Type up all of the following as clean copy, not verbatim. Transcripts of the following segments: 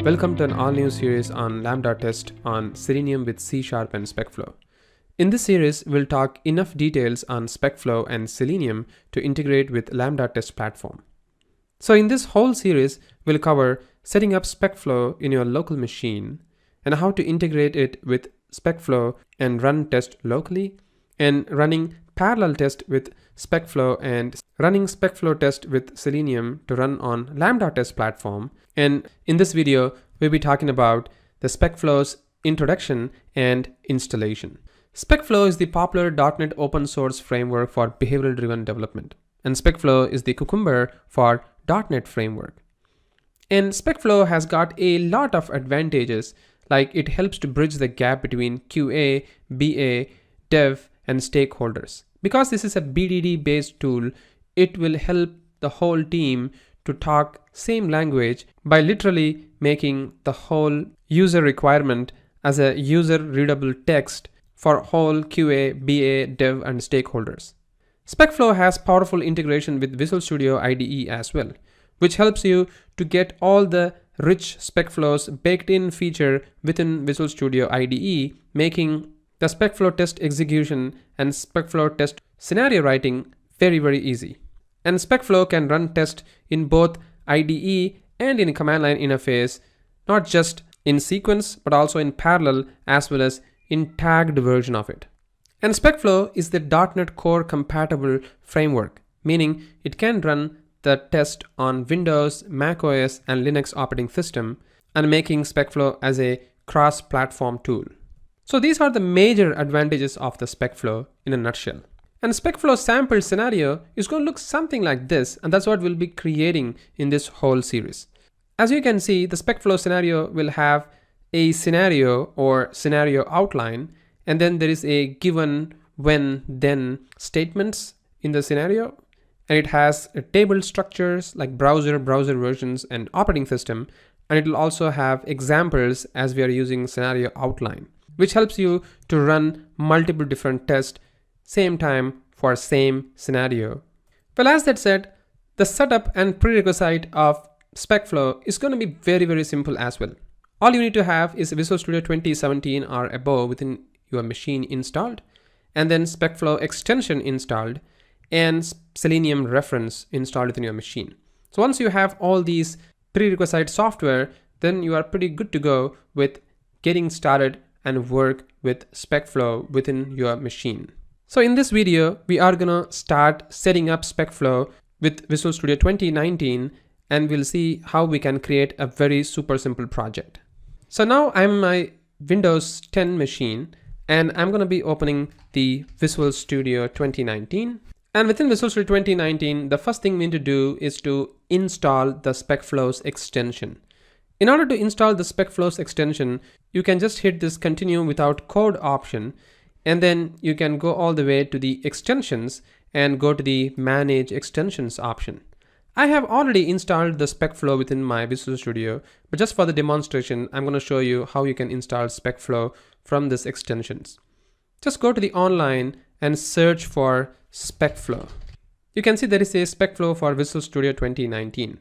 Welcome to an all-new series on Lambda test on Selenium with C# and SpecFlow. In this series, we'll talk enough details on SpecFlow and Selenium to integrate with Lambda test platform. So in this whole series, we'll cover setting up SpecFlow in your local machine and how to integrate it with SpecFlow and run test locally, and running parallel test with SpecFlow and running SpecFlow test with Selenium to run on Lambda test platform. And in this video, we'll be talking about the SpecFlow's introduction and installation. SpecFlow is the popular .NET open source framework for behavioral driven development, and SpecFlow is the cucumber for .NET framework. And SpecFlow has got a lot of advantages, like it helps to bridge the gap between QA, BA, dev, and stakeholders. Because this is a BDD based tool, it will help the whole team to talk same language by literally making the whole user requirement as a user readable text for whole QA, BA, dev, and stakeholders. SpecFlow has powerful integration with Visual Studio IDE as well, which helps you to get all the rich SpecFlow's baked in feature within Visual Studio IDE, making the SpecFlow test execution and SpecFlow test scenario writing very easy. And SpecFlow can run test in both IDE and in command line interface, not just in sequence, but also in parallel as well as in tagged version of it. And SpecFlow is the .NET Core compatible framework, meaning it can run the test on Windows, macOS, and Linux operating system, and making SpecFlow as a cross-platform tool. So these are the major advantages of the SpecFlow in a nutshell. And SpecFlow sample scenario is going to look something like this, and that's what we'll be creating in this whole series. As you can see, the SpecFlow scenario will have a scenario or scenario outline, and then there is a given, when, then statements in the scenario, and it has table structures like browser versions, and operating system, and it will also have examples as we are using scenario outline, which helps you to run multiple different tests same time for same scenario. Well, as that said, the setup and prerequisite of SpecFlow is going to be very simple as well. All you need to have is Visual Studio 2017 or above within your machine installed, and then SpecFlow extension installed, and Selenium reference installed within your machine. So once you have all these prerequisite software, then you are pretty good to go with getting started and work with SpecFlow within your machine. So in this video, we are gonna start setting up SpecFlow with Visual Studio 2019, and we'll see how we can create a very super simple project. So now I'm in my Windows 10 machine, and I'm gonna be opening the Visual Studio 2019. And within Visual Studio 2019, the first thing we need to do is to install the SpecFlow's extension. In order to install the SpecFlow's extension, you can just hit this continue without code option, and then you can go all the way to the extensions and go to the manage extensions option. I have already installed the SpecFlow within my Visual Studio, but just for the demonstration, I'm going to show you how you can install SpecFlow from this extensions. Just go to the online and search for SpecFlow. You can see there is a SpecFlow for Visual Studio 2019.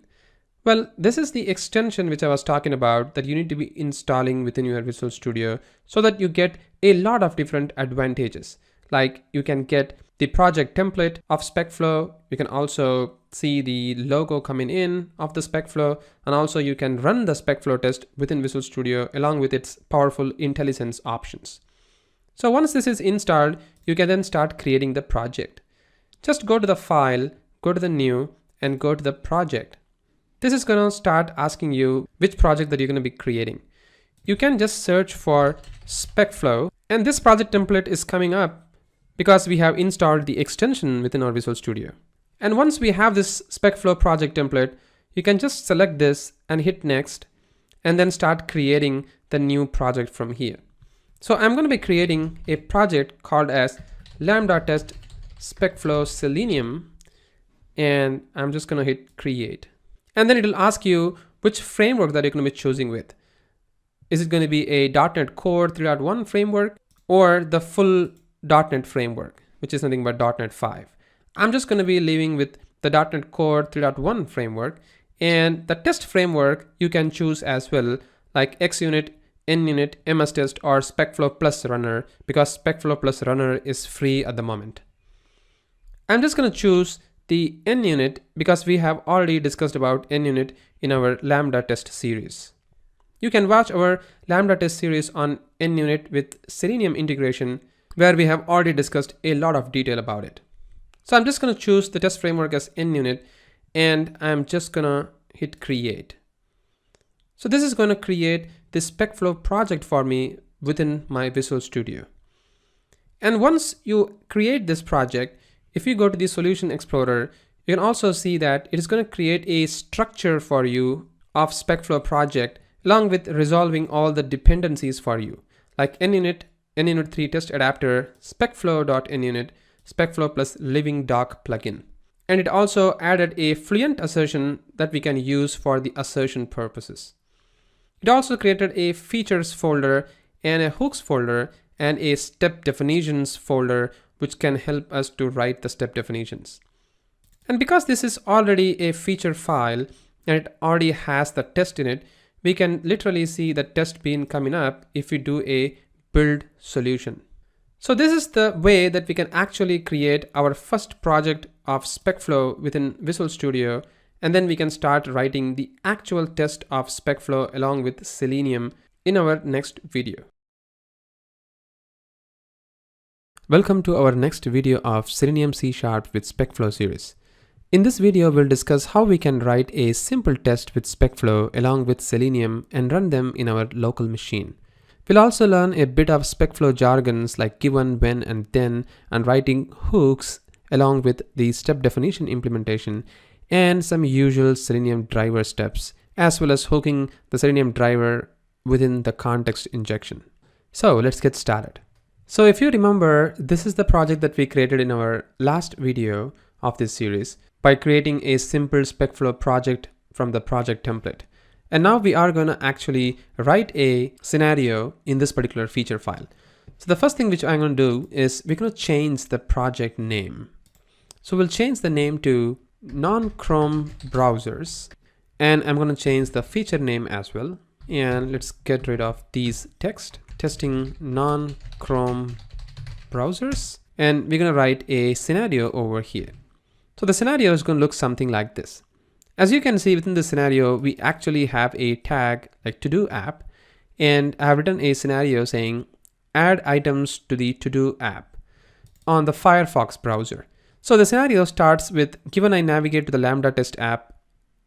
Well, this is the extension which I was talking about that you need to be installing within your Visual Studio so that you get a lot of different advantages. Like you can get the project template of SpecFlow, you can also see the logo coming in of the SpecFlow, and also you can run the SpecFlow test within Visual Studio along with its powerful IntelliSense options. So once this is installed, you can then start creating the project. Just go to the file, go to the new, and go to the project. This is going to start asking you which project that you're going to be creating. You can just search for SpecFlow, and this project template is coming up because we have installed the extension within our Visual Studio. And once we have this SpecFlow project template, you can just select this and hit next, and then start creating the new project from here. So I'm going to be creating a project called as Lambda test SpecFlow Selenium, and I'm just going to hit create. And then it will ask you which framework that you're going to be choosing with. Is it going to be a .NET Core 3.1 framework or the full .NET framework, which is nothing but .NET 5? I'm just going to be leaving with the .NET Core 3.1 framework, and the test framework you can choose as well. like XUnit, NUnit, MSTest, or SpecFlow Plus Runner, because SpecFlow Plus Runner is free at the moment. I'm just going to choose the NUnit because we have already discussed about NUnit in our Lambda test series. You can watch our Lambda test series on NUnit with Selenium integration, where we have already discussed a lot of detail about it. So I'm just going to choose the test framework as NUnit, and I'm just going to hit create. So this is going to create the SpecFlow project for me within my Visual Studio. And once you create this project, if you go to the Solution Explorer, you can also see that it is going to create a structure for you of SpecFlow project, along with resolving all the dependencies for you, like NUnit, NUnit3 test adapter, SpecFlow.NUnit, SpecFlow plus living doc plugin. And it also added a fluent assertion that we can use for the assertion purposes. It also created a features folder and a hooks folder and a step definitions folder, which can help us to write the step definitions. And because this is already a feature file and it already has the test in it, we can literally see the test bean coming up if we do a build solution. So this is the way that we can actually create our first project of SpecFlow within Visual Studio, and then we can start writing the actual test of SpecFlow along with Selenium in our next video. Welcome to our next video of Selenium C# with SpecFlow series. In this video, we'll discuss how we can write a simple test with SpecFlow along with Selenium and run them in our local machine. We'll also learn a bit of SpecFlow jargons like given, when, and then, and writing hooks along with the step definition implementation and some usual Selenium driver steps, as well as hooking the Selenium driver within the context injection. So let's get started. So if you remember, this is the project that we created in our last video of this series by creating a simple SpecFlow project from the project template. And now we are going to actually write a scenario in this particular feature file. So the first thing which I'm going to do is we're going to change the project name. So we'll change the name to non-Chrome browsers, and I'm going to change the feature name as well. And let's get rid of these text, testing non-Chrome browsers, and we're going to write a scenario over here. So the scenario is going to look something like this. As you can see within the scenario, we actually have a tag like to-do app, and I have written a scenario saying add items to the to-do app on the Firefox browser. So the scenario starts with given I navigate to the Lambda test app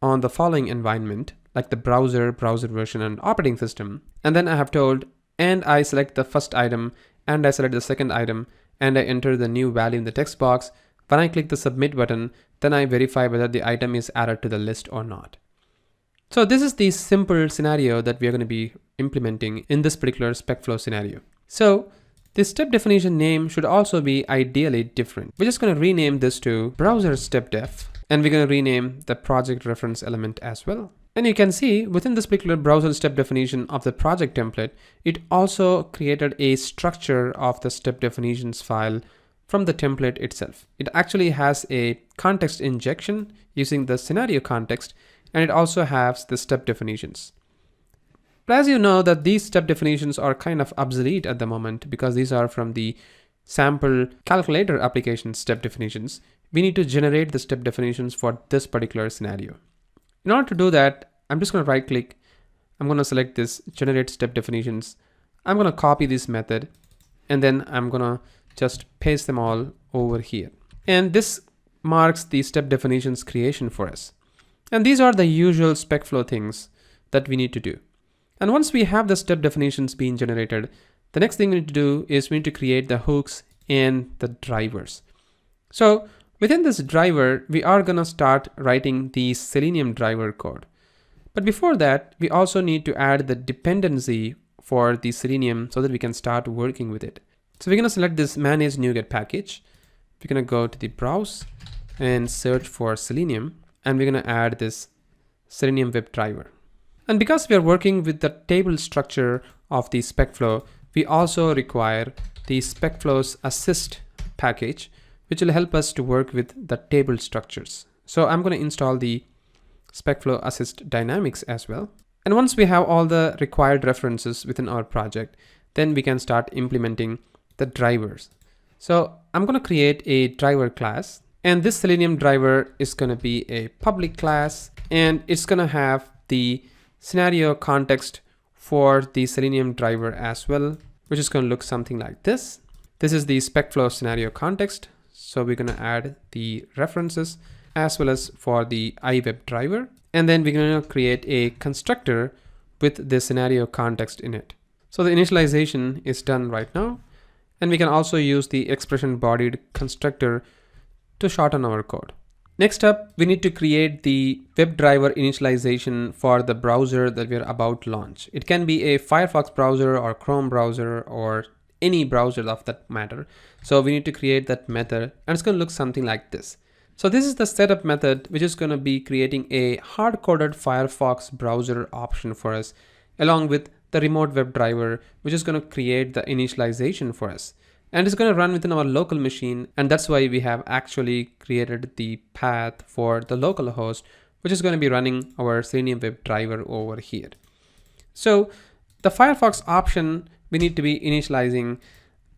on the following environment, like the browser version, and operating system. And then I have told, and I select the first item, and I select the second item, and I enter the new value in the text box. When I click the submit button, then I verify whether the item is added to the list or not. So this is the simple scenario that we are going to be implementing in this particular SpecFlow scenario. So this step definition name should also be ideally different. We're just going to rename this to browser step def, and we're going to rename the project reference element as well. And you can see within this particular browser step definition of the project template, it also created a structure of the step definitions file from the template itself. It actually has a context injection using the scenario context, and it also has the step definitions. But as you know that these step definitions are kind of obsolete at the moment because these are from the sample calculator application step definitions, we need to generate the step definitions for this particular scenario. In order to do that, I'm just going to right click. I'm going to select this generate step definitions. I'm going to copy this method, and then I'm going to just paste them all over here. And this marks the step definitions creation for us. And these are the usual SpecFlow things that we need to do. And once we have the step definitions being generated, the next thing we need to do is we need to create the hooks and the drivers. So within this driver, we are going to start writing the Selenium driver code. But before that, we also need to add the dependency for the Selenium so that we can start working with it. So we're going to select this manage NuGet package. We're going to go to the browse and search for Selenium, and we're going to add this Selenium web driver. And because we are working with the table structure of the SpecFlow, we also require the SpecFlow's assist package, which will help us to work with the table structures. So I'm going to install the SpecFlow assist dynamics as well. And once we have all the required references within our project, then we can start implementing the drivers. So I'm going to create a driver class, and this Selenium driver is going to be a public class, and it's going to have the scenario context for the Selenium driver as well, which is going to look something like this. This is the SpecFlow scenario context. So we're going to add the references as well as for the iWeb driver. And then we're going to create a constructor with the scenario context in it. So the initialization is done right now. And we can also use the expression bodied constructor to shorten our code. Next up, we need to create the WebDriver initialization for the browser that we're about to launch. It can be a Firefox browser or Chrome browser or any browser of that matter. So we need to create that method, and it's going to look something like this. So this is the setup method, which is going to be creating a hard-coded Firefox browser option for us, along with the remote WebDriver, which is going to create the initialization for us. And it's going to run within our local machine. And that's why we have actually created the path for the local host, which is going to be running our Selenium WebDriver over here. So the Firefox option, we need to be initializing,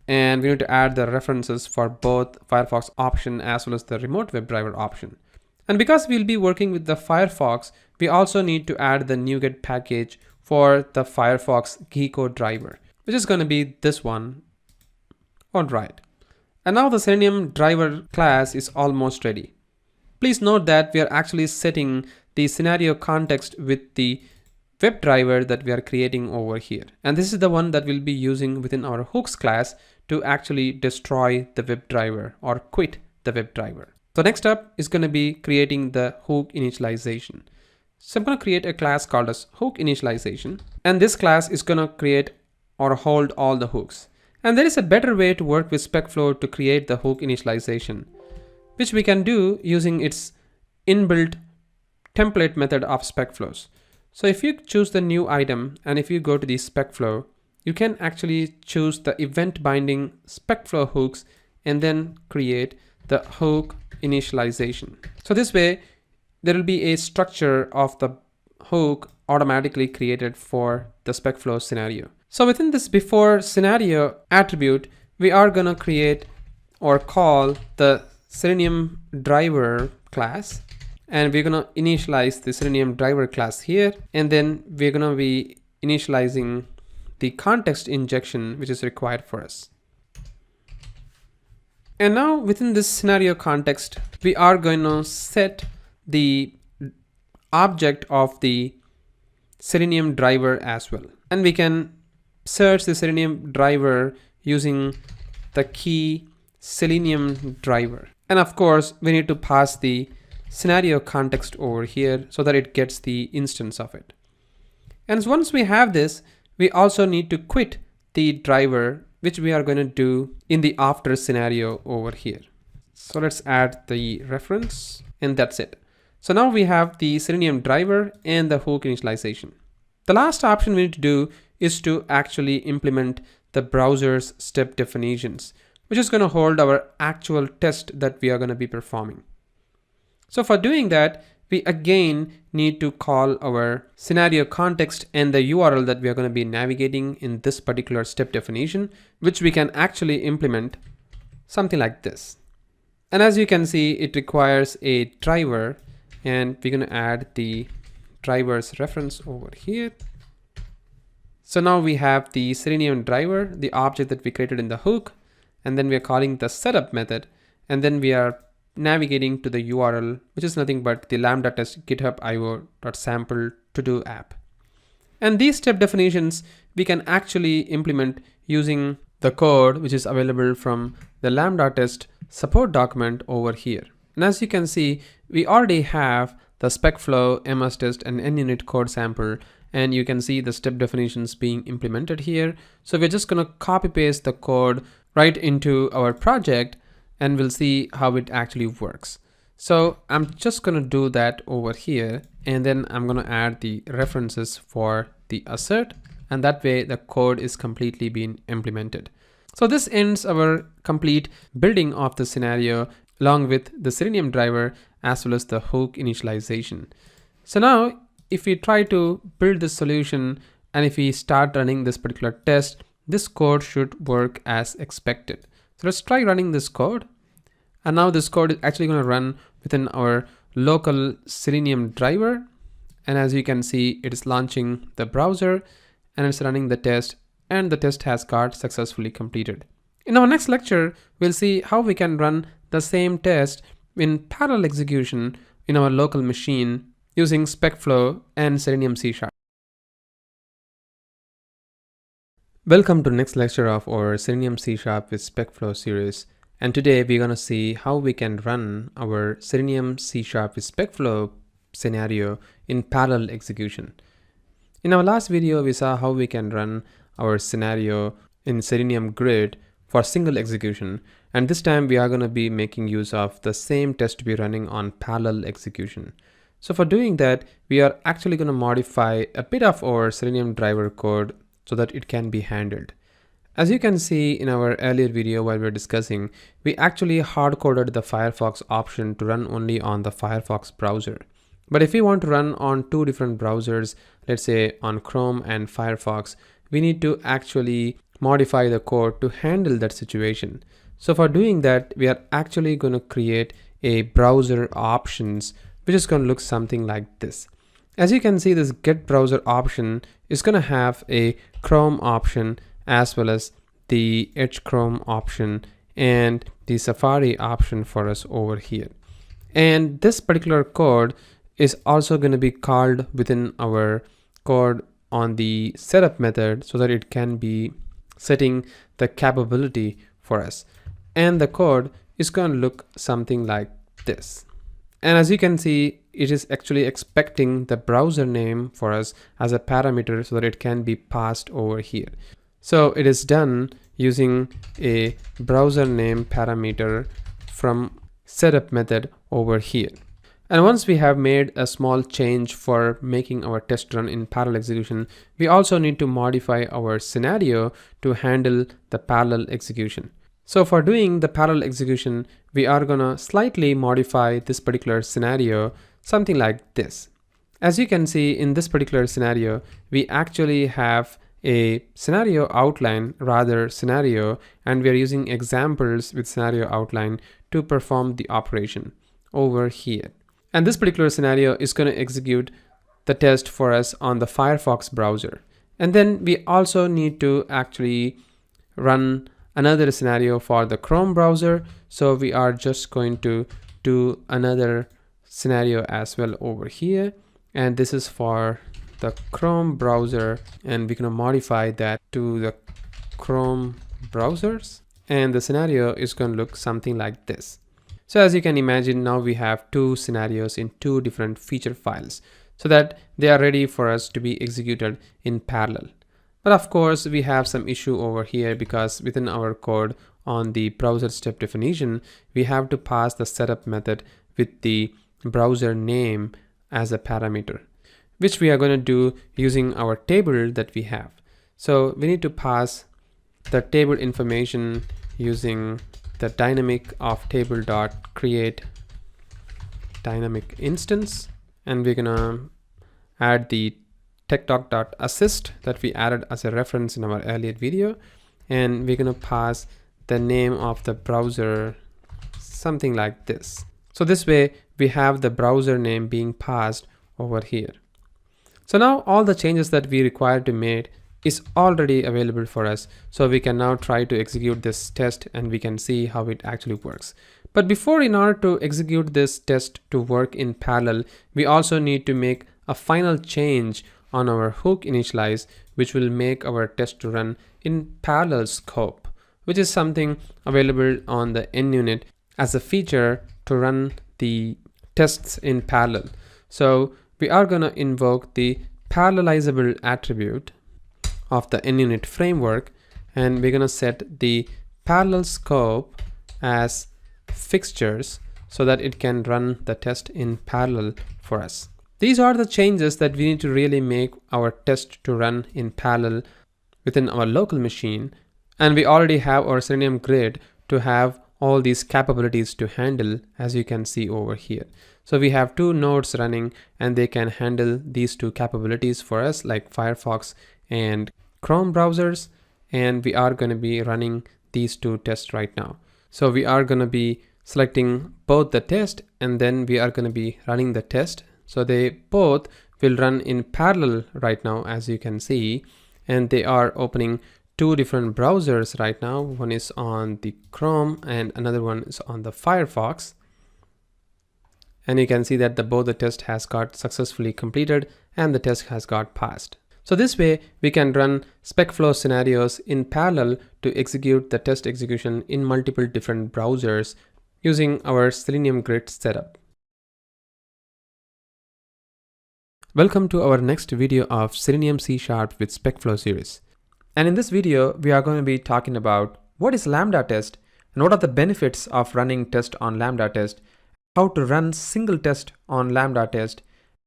and we need to add the references for both Firefox option as well as the remote WebDriver option. And because we'll be working with the Firefox, we also need to add the NuGet package for the Firefox Ğɪᴘ driver, which is going to be this one. All right. And now the Selenium driver class is almost ready. Please note that we are actually setting the scenario context with the WebDriver that we are creating over here. And this is the one that we'll be using within our hooks class to actually destroy the WebDriver or quit the WebDriver. So next up is going to be creating the hook initialization. So I'm going to create a class called as hook initialization. And this class is going to create or hold all the hooks. And there is a better way to work with SpecFlow to create the hook initialization, which we can do using its inbuilt template method of SpecFlows. So if you choose the new item and if you go to the SpecFlow, you can actually choose the event binding SpecFlow hooks and then create the hook initialization. So this way, there will be a structure of the hook automatically created for the SpecFlow scenario. So within this before scenario attribute, we are going to create or call the Selenium driver class, and we're going to initialize the Selenium driver class here. And then we're going to be initializing the context injection, which is required for us. And now within this scenario context, we are going to set the object of the Selenium driver as well. And we can search the Selenium driver using the key Selenium driver. And of course, we need to pass the scenario context over here so that it gets the instance of it. And once we have this, we also need to quit the driver, which we are going to do in the after scenario over here. So let's add the reference, and that's it. So now we have the Selenium driver and the hook initialization. The last option we need to do is to actually implement the browser's step definitions, which is going to hold our actual test that we are going to be performing. So for doing that, we again need to call our scenario context and the URL that we are going to be navigating in this particular step definition, which we can actually implement something like this. And as you can see, it requires a driver, and we're going to add the driver's reference over here. So now we have the Selenium driver, the object that we created in the hook, and then we are calling the setup method, and then we are navigating to the URL, which is nothing but the lambda test github.io.sample to do app. And these step definitions we can actually implement using the code which is available from the lambda test support document over here. And as you can see, we already have the SpecFlow, MS test, and NUnit code sample, and you can see the step definitions being implemented here. So we're just going to copy paste the code right into our project, and we'll see how it actually works. So I'm just going to do that over here, and then I'm going to add the references for the assert, and that way the code is completely being implemented. So this ends our complete building of the scenario along with the Selenium driver as well as the hook initialization. So now if we try to build this solution and if we start running this particular test, this code should work as expected. So let's try running this code. And now this code is actually going to run within our local Selenium driver. And as you can see, it is launching the browser and it's running the test, and the test has got successfully completed. In our next lecture, we'll see how we can run the same test in parallel execution in our local machine using SpecFlow and Selenium C#. Welcome to the next lecture of our Selenium C# with SpecFlow series. And today we're going to see how we can run our Selenium C# with SpecFlow scenario in parallel execution. In our last video, we saw how we can run our scenario in Selenium Grid for single execution. And this time we are going to be making use of the same test to be running on parallel execution. So for doing that, we are actually going to modify a bit of our Selenium driver code so that it can be handled. As you can see in our earlier video while we were discussing, we actually hard-coded the Firefox option to run only on the Firefox browser. But if we want to run on two different browsers, let's say on Chrome and Firefox, we need to actually modify the code to handle that situation. So for doing that, we are actually going to create a browser options, which is going to look something like this. As you can see, this get browser option is going to have a Chrome option as well as the Edge Chrome option and the Safari option for us over here. And this particular code is also going to be called within our code on the setup method so that it can be setting the capability for us. And the code is going to look something like this. And as you can see, it is actually expecting the browser name for us as a parameter so that it can be passed over here. So it is done using a browser name parameter from setup method over here. And once we have made a small change for making our test run in parallel execution, we also need to modify our scenario to handle the parallel execution. So for doing the parallel execution, we are gonna slightly modify this particular scenario, something like this. As you can see in this particular scenario, we actually have a scenario outline, rather scenario, and we are using examples with scenario outline to perform the operation over here. And this particular scenario is going to execute the test for us on the Firefox browser. And then we also need to actually run another scenario for the Chrome browser. So we are just going to do another scenario as well over here. And this is for the Chrome browser. And we're going to modify that to the Chrome browsers. And the scenario is going to look something like this. So as you can imagine, now we have two scenarios in two different feature files so that they are ready for us to be executed in parallel. But of course, we have some issue over here because within our code on the browser step definition, we have to pass the setup method with the browser name as a parameter, which we are going to do using our table that we have. So we need to pass the table information using the dynamic of table dot create dynamic instance, and we're gonna add the tech.assist that we added as a reference in our earlier video, and we're gonna pass the name of the browser, something like this. So this way we have the browser name being passed over here. So now all the changes that we require to make is already available for us. So we can now try to execute this test and we can see how it actually works. But before, in order to execute this test to work in parallel, we also need to make a final change on our hook initialize, which will make our test to run in parallel scope, which is something available on the NUnit as a feature to run the tests in parallel. So we are going to invoke the parallelizable attribute of the NUnit framework, and we're going to set the parallel scope as fixtures so that it can run the test in parallel for us. These are the changes that we need to really make our test to run in parallel within our local machine, and we already have our Selenium grid to have all these capabilities to handle, as you can see over here. So we have two nodes running and they can handle these two capabilities for us, like Firefox and Chrome browsers. And we are going to be running these two tests right now. So we are going to be selecting both the test and then we are going to be running the test. So they both will run in parallel right now, as you can see, and they are opening two different browsers right now. One is on the Chrome and another one is on the Firefox. And you can see that both the test has got successfully completed and the test has got passed. So this way we can run SpecFlow scenarios in parallel to execute the test execution in multiple different browsers using our Selenium Grid setup. Welcome to our next video of Selenium C# with SpecFlow series. And in this video, we are going to be talking about what is Lambda test and what are the benefits of running test on Lambda test, how to run single test on Lambda test,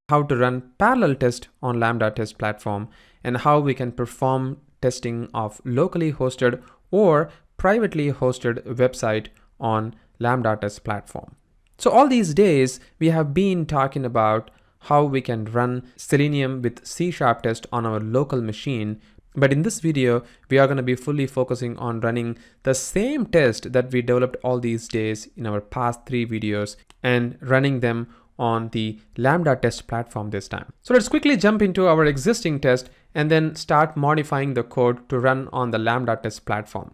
how to run parallel test on Lambda test platform, and how we can perform testing of locally hosted or privately hosted website on Lambda test platform. So all these days we have been talking about how we can run Selenium with C# test on our local machine. But in this video, we are going to be fully focusing on running the same test that we developed all these days in our past 3 videos and running them on the Lambda test platform this time. So let's quickly jump into our existing test and then start modifying the code to run on the Lambda test platform.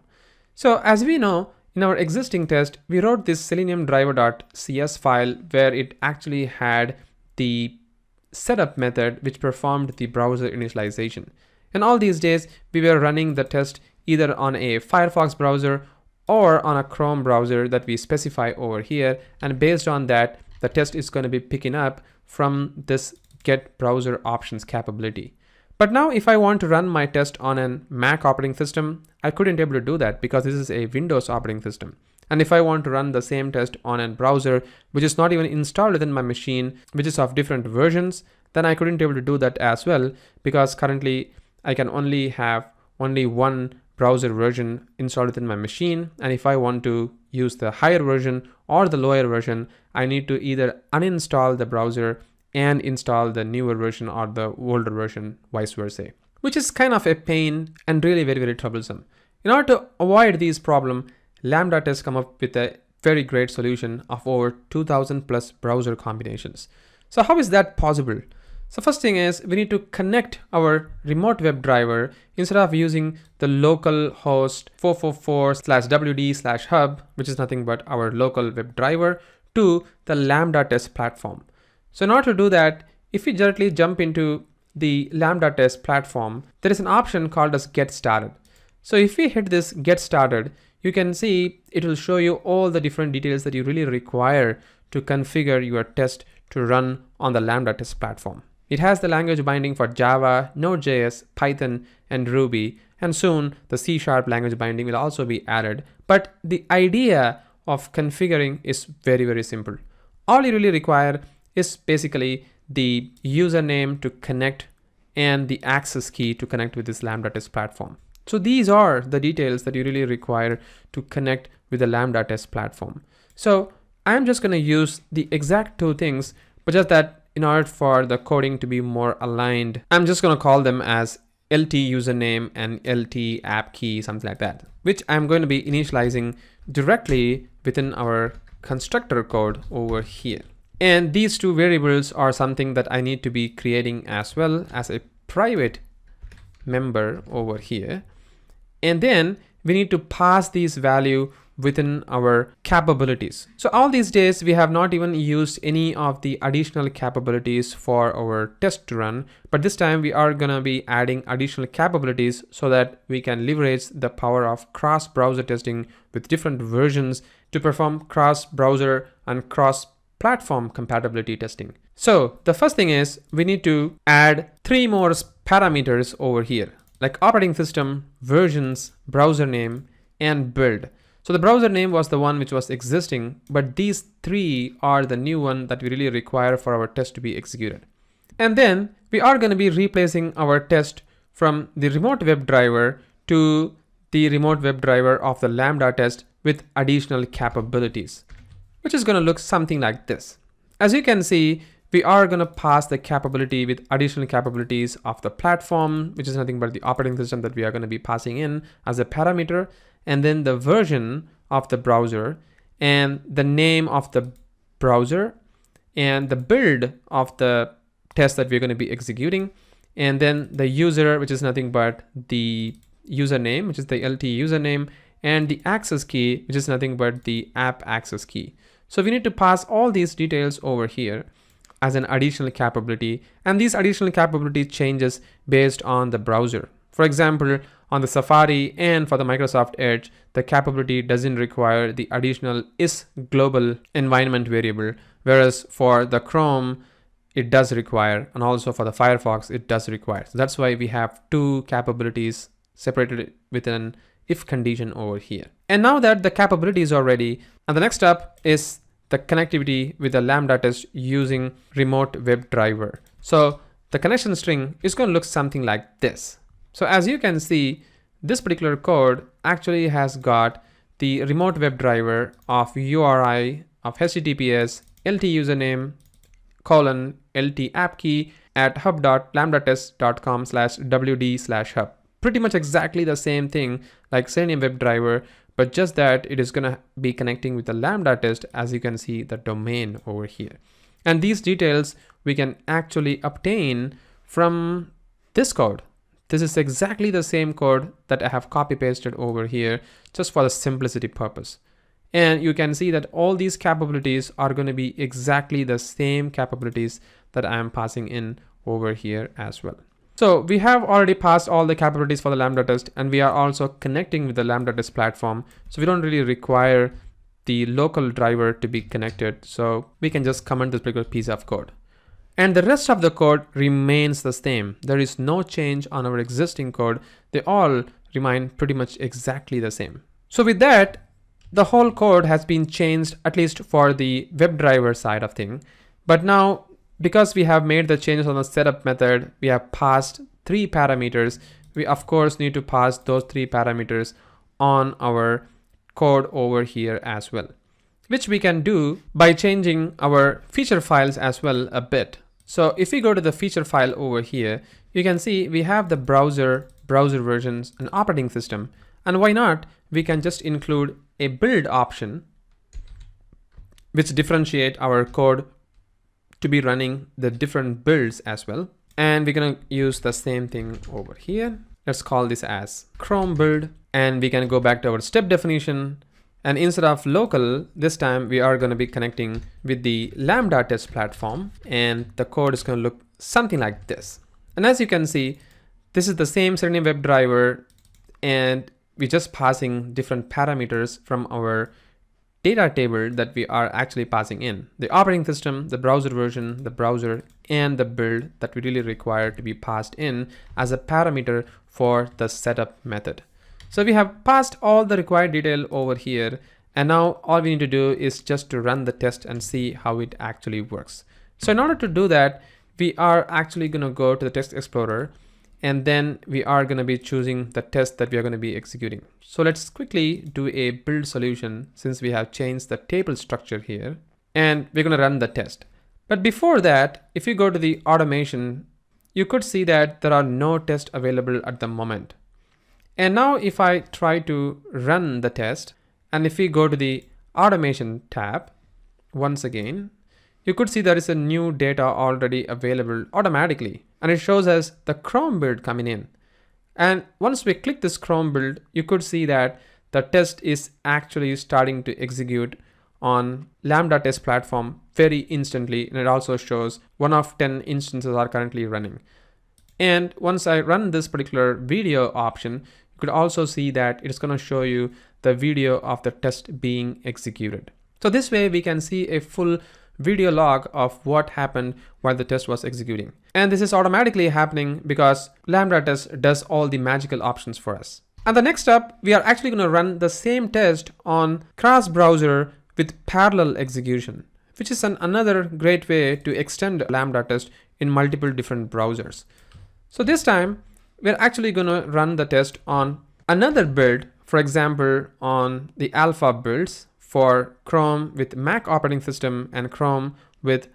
So as we know, in our existing test, we wrote this Selenium driver.cs file where it actually had the setup method which performed the browser initialization. And all these days, we were running the test either on a Firefox browser or on a Chrome browser that we specify over here. And based on that, the test is going to be picking up from this get browser options capability. But now if I want to run my test on a Mac operating system, I couldn't able to do that because this is a Windows operating system. And if I want to run the same test on a browser which is not even installed within my machine, which is of different versions, then I couldn't able to do that as well, because currently I can only have one browser version installed within my machine. And if I want to use the higher version or the lower version, I need to either uninstall the browser and install the newer version or the older version, vice versa, which is kind of a pain and really very, very troublesome. In order to avoid these problems, Lambda test come up with a very great solution of over 2000 plus browser combinations. So how is that possible? So first thing is we need to connect our remote web driver instead of using the local host 444/wd/hub, which is nothing but our local web driver, to the Lambda test platform. So in order to do that, if we directly jump into the Lambda test platform, there is an option called as get started. So if we hit this get started, you can see it will show you all the different details that you really require to configure your test to run on the Lambda test platform. It has the language binding for Java, Node.js, Python, and Ruby, and soon the C# language binding will also be added. But the idea of configuring is very, very simple. All you really require is basically the username to connect and the access key to connect with this Lambda test platform. So these are the details that you really require to connect with the Lambda test platform. So I'm just going to use the exact two things, but just that in order for the coding to be more aligned, I'm just going to call them as LT username and LT app key, something like that, which I'm going to be initializing directly within our constructor code over here. And these two variables are something that I need to be creating as well as a private member over here. And then we need to pass these value within our capabilities. So all these days we have not even used any of the additional capabilities for our test to run, but this time we are gonna be adding additional capabilities so that we can leverage the power of cross-browser testing with different versions to perform cross-browser and cross-platform compatibility testing. So the first thing is we need to add 3 more parameters over here, like operating system, versions, browser name, and build. So the browser name was the one which was existing, but these 3 are the new one that we really require for our test to be executed. And then we are going to be replacing our test from the remote web driver to the remote web driver of the Lambda test with additional capabilities, which is going to look something like this. As you can see, we are going to pass the capability with additional capabilities of the platform, which is nothing but the operating system that we are going to be passing in as a parameter, and then the version of the browser, and the name of the browser, and the build of the test that we're going to be executing, and then the user, which is nothing but the username, which is the LT username, and the access key, which is nothing but the app access key. So we need to pass all these details over here as an additional capability, and these additional capability changes based on the browser. For example, on the Safari and for the Microsoft Edge, the capability doesn't require the additional is global environment variable, whereas for the Chrome, it does require, and also for the Firefox, it does require. So that's why we have two capabilities separated with an if condition over here. And now that the capabilities are ready, and the next step is the connectivity with the Lambda test using remote web driver. So the connection string is going to look something like this. So as you can see, this particular code actually has got the remote web driver of URI of HTTPS LT username :LT app key at hub.lambdatest.com/wd/hub. Pretty much exactly the same thing like Selenium WebDriver, but just that it is going to be connecting with the Lambda test, as you can see the domain over here. And these details we can actually obtain from this code. This is exactly the same code that I have copy pasted over here just for the simplicity purpose. And you can see that all these capabilities are going to be exactly the same capabilities that I am passing in over here as well. So we have already passed all the capabilities for the Lambda test, and we are also connecting with the Lambda test platform. So we don't really require the local driver to be connected. So we can just comment this particular piece of code. And the rest of the code remains the same. There is no change on our existing code. They all remain pretty much exactly the same. So with that, the whole code has been changed, at least for the WebDriver side of thing. But now, because we have made the changes on the setup method, we have passed 3 parameters. We of course need to pass those 3 parameters on our code over here as well, which we can do by changing our feature files as well a bit. So if we go to the feature file over here, you can see we have the browser versions, and operating system. And why not? We can just include a build option, which differentiate our code to be running the different builds as well. And we're gonna use the same thing over here. Let's call this as Chrome build, and we can go back to our step definition. And instead of local, this time we are going to be connecting with the Lambda test platform, and the code is going to look something like this. And as you can see, this is the same Selenium WebDriver, and we're just passing different parameters from our data table that we are actually passing in. The operating system, the browser version, the browser, and the build that we really require to be passed in as a parameter for the setup method. So we have passed all the required detail over here, and now all we need to do is just to run the test and see how it actually works. So in order to do that, we are actually going to go to the Test Explorer, and then we are going to be choosing the test that we are going to be executing. So let's quickly do a build solution, since we have changed the table structure here, and we're going to run the test. But before that, if you go to the automation, you could see that there are no tests available at the moment. And now if I try to run the test, and if we go to the automation tab, once again, you could see there is a new data already available automatically, and it shows us the Chrome build coming in. And once we click this Chrome build, you could see that the test is actually starting to execute on Lambda test platform very instantly, and it also shows 1 of 10 instances are currently running. And once I run this particular video option, you could also see that it's going to show you the video of the test being executed. So this way we can see a full video log of what happened while the test was executing. And this is automatically happening because Lambda test does all the magical options for us. And the next up, we are actually going to run the same test on cross browser with parallel execution, which is another great way to extend Lambda test in multiple different browsers. So this time we're actually going to run the test on another build for example, on the alpha builds for Chrome with Mac operating system and Chrome with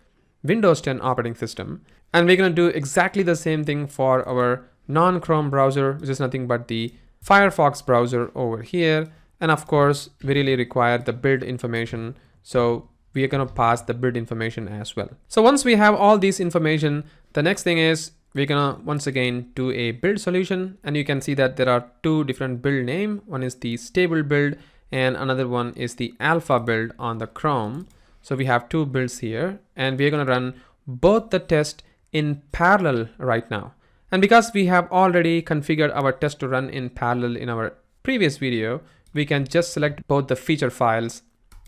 Windows 10 operating system. And we're going to do exactly the same thing for our non-Chrome browser, which is nothing but the Firefox browser over here. And of course, we really require the build information. So we are going to pass the build information as well. So once we have all these information, the next thing is we're going to once again do a build solution. And you can see that there are two different build name. One is the stable build and another one is the alpha build on the Chrome. So we have two builds here and we're going to run both the test in parallel right now. And because we have already configured our test to run in parallel in our previous video, we can just select both the feature files.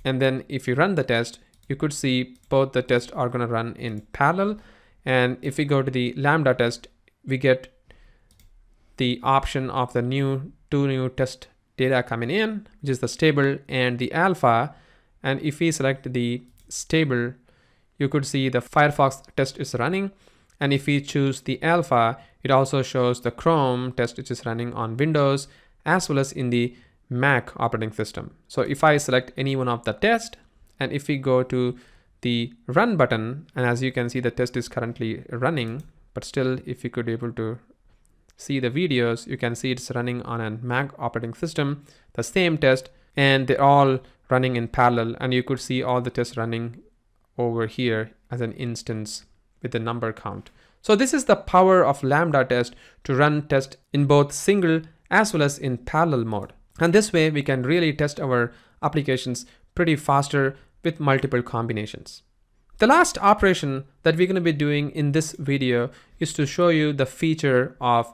And then if you run the test, you could see both the tests are going to run in parallel. And if we go to the Lambda test, we get the option of the two new test data coming in, which is the stable and the alpha. And if we select the stable, you could see the Firefox test is running. And if we choose the alpha, it also shows the Chrome test, which is running on Windows as well as in the Mac operating system. So if I select any one of the test, and if we go to the run button, and as you can see, the test is currently running, but still, if you could be able to see the videos, you can see it's running on a Mac operating system, the same test, and they're all running in parallel. And you could see all the tests running over here as an instance with the number count. So this is the power of Lambda test to run test in both single as well as in parallel mode. And this way we can really test our applications pretty faster with multiple combinations. The last operation that we're going to be doing in this video is to show you the feature of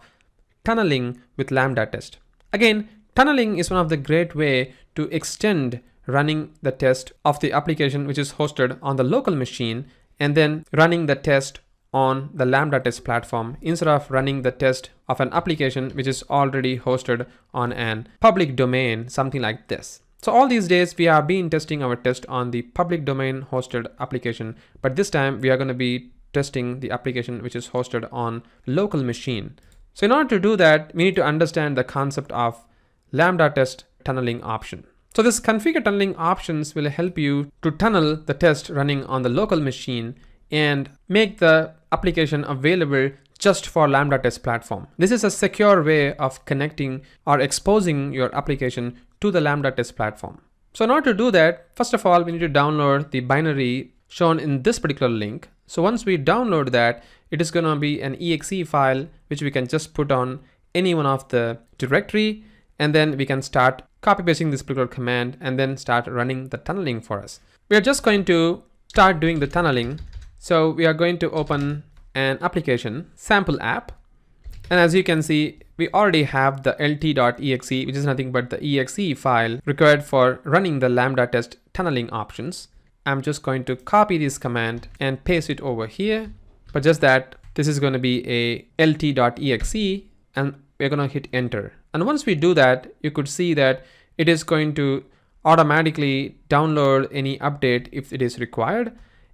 tunneling with Lambda test. Again, tunneling is one of the great way to extend running the test of the application which is hosted on the local machine and then running the test on the Lambda test platform instead of running the test of an application which is already hosted on an public domain, something like this. So all these days we have been testing our test on the public domain hosted application, but this time we are going to be testing the application which is hosted on local machine. So in order to do that, we need to understand the concept of Lambda test tunneling option. So this configure tunneling options will help you to tunnel the test running on the local machine and make the application available just for Lambda test platform. This is a secure way of connecting or exposing your application to the Lambda test platform. So in order to do that, first of all, we need to download the binary shown in this particular link. So once we download that, it is going to be an exe file, which we can just put on any one of the directory. And then we can start copy pasting this particular command and then start running the tunneling for us. We are just going to start doing the tunneling. So we are going to open an application sample app. And as you can see, we already have the lt.exe, which is nothing but the exe file required for running the Lambda test tunneling options. I'm just going to copy this command and paste it over here. But just that this is going to be a lt.exe and we're going to hit enter. And once we do that, you could see that it is going to automatically download any update if it is required.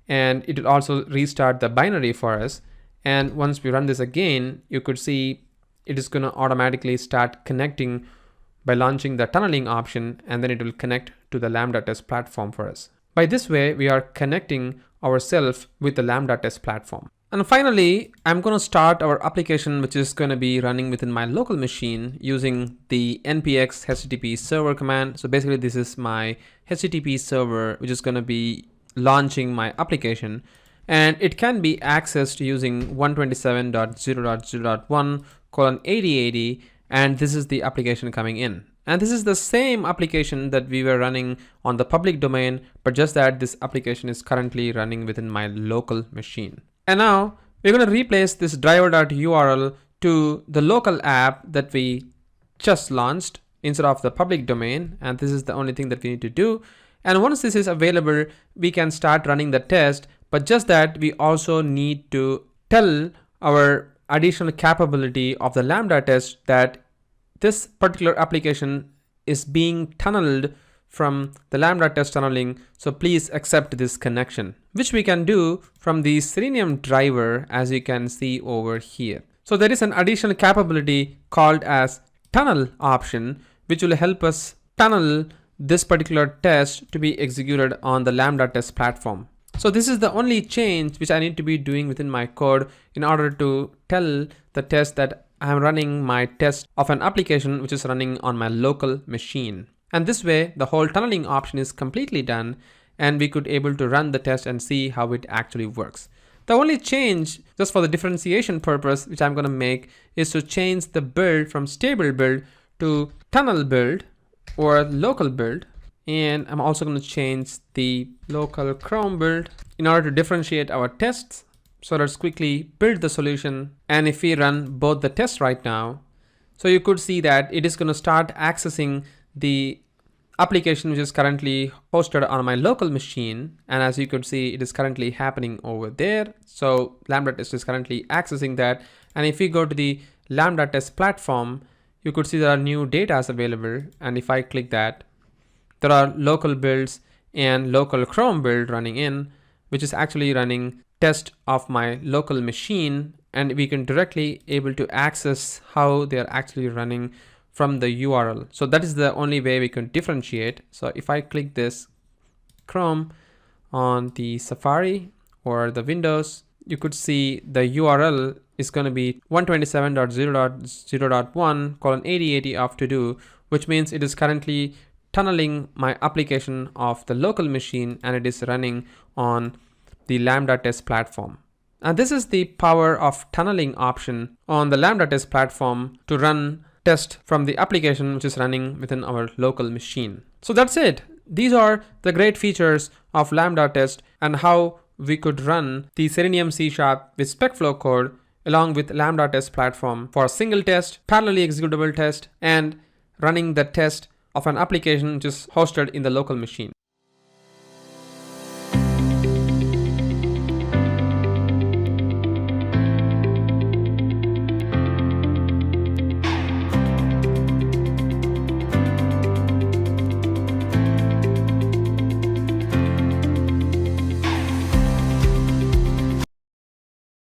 And it will also restart the binary for us. And once we run this again, you could see it is going to automatically start connecting by launching the tunneling option, and then it will connect to the Lambda test platform for us. By this way, we are connecting ourselves with the Lambda test platform. And finally, I'm going to start our application, which is going to be running within my local machine using the npx http server command. So basically, this is my HTTP server, which is going to be launching my application. And it can be accessed using 127.0.0.1:8080. And this is the application coming in. And this is the same application that we were running on the public domain, but just that this application is currently running within my local machine. And now we're going to replace this driver.url to the local app that we just launched instead of the public domain. And this is the only thing that we need to do. And once this is available, we can start running the test. But just that we also need to tell our additional capability of the Lambda test that this particular application is being tunneled from the Lambda test tunneling. So please accept this connection, which we can do from the Selenium driver, as you can see over here. So there is an additional capability called as tunnel option, which will help us tunnel this particular test to be executed on the Lambda test platform. So this is the only change which I need to be doing within my code in order to tell the test that I'm running my test of an application which is running on my local machine. And this way, the whole tunneling option is completely done, and we could able to run the test and see how it actually works. The only change, just for the differentiation purpose, which I'm going to make is to change the build from stable build to tunnel build or local build. And I'm also going to change the local Chrome build in order to differentiate our tests. So let's quickly build the solution. And if we run both the tests right now, so you could see that it is going to start accessing the application which is currently hosted on my local machine. And as you could see, it is currently happening over there. So Lambda test is currently accessing that. And if we go to the Lambda test platform, you could see there are new data available. And if I click that, there are local builds and local Chrome build running in, which is actually running test of my local machine. And we can directly able to access how they're actually running from the URL. So that is the only way we can differentiate. So if I click this Chrome on the Safari or the Windows, you could see the URL is going to be 127.0.0.1:8080 of to do, which means it is currently tunneling my application of the local machine, and it is running on the Lambda test platform. And this is the power of tunneling option on the Lambda test platform to run test from the application which is running within our local machine. So that's it. These are the great features of Lambda test and how we could run the Selenium C# with SpecFlow code along with Lambda test platform for a single test, parallelly executable test, and running the test of an application which is hosted in the local machine.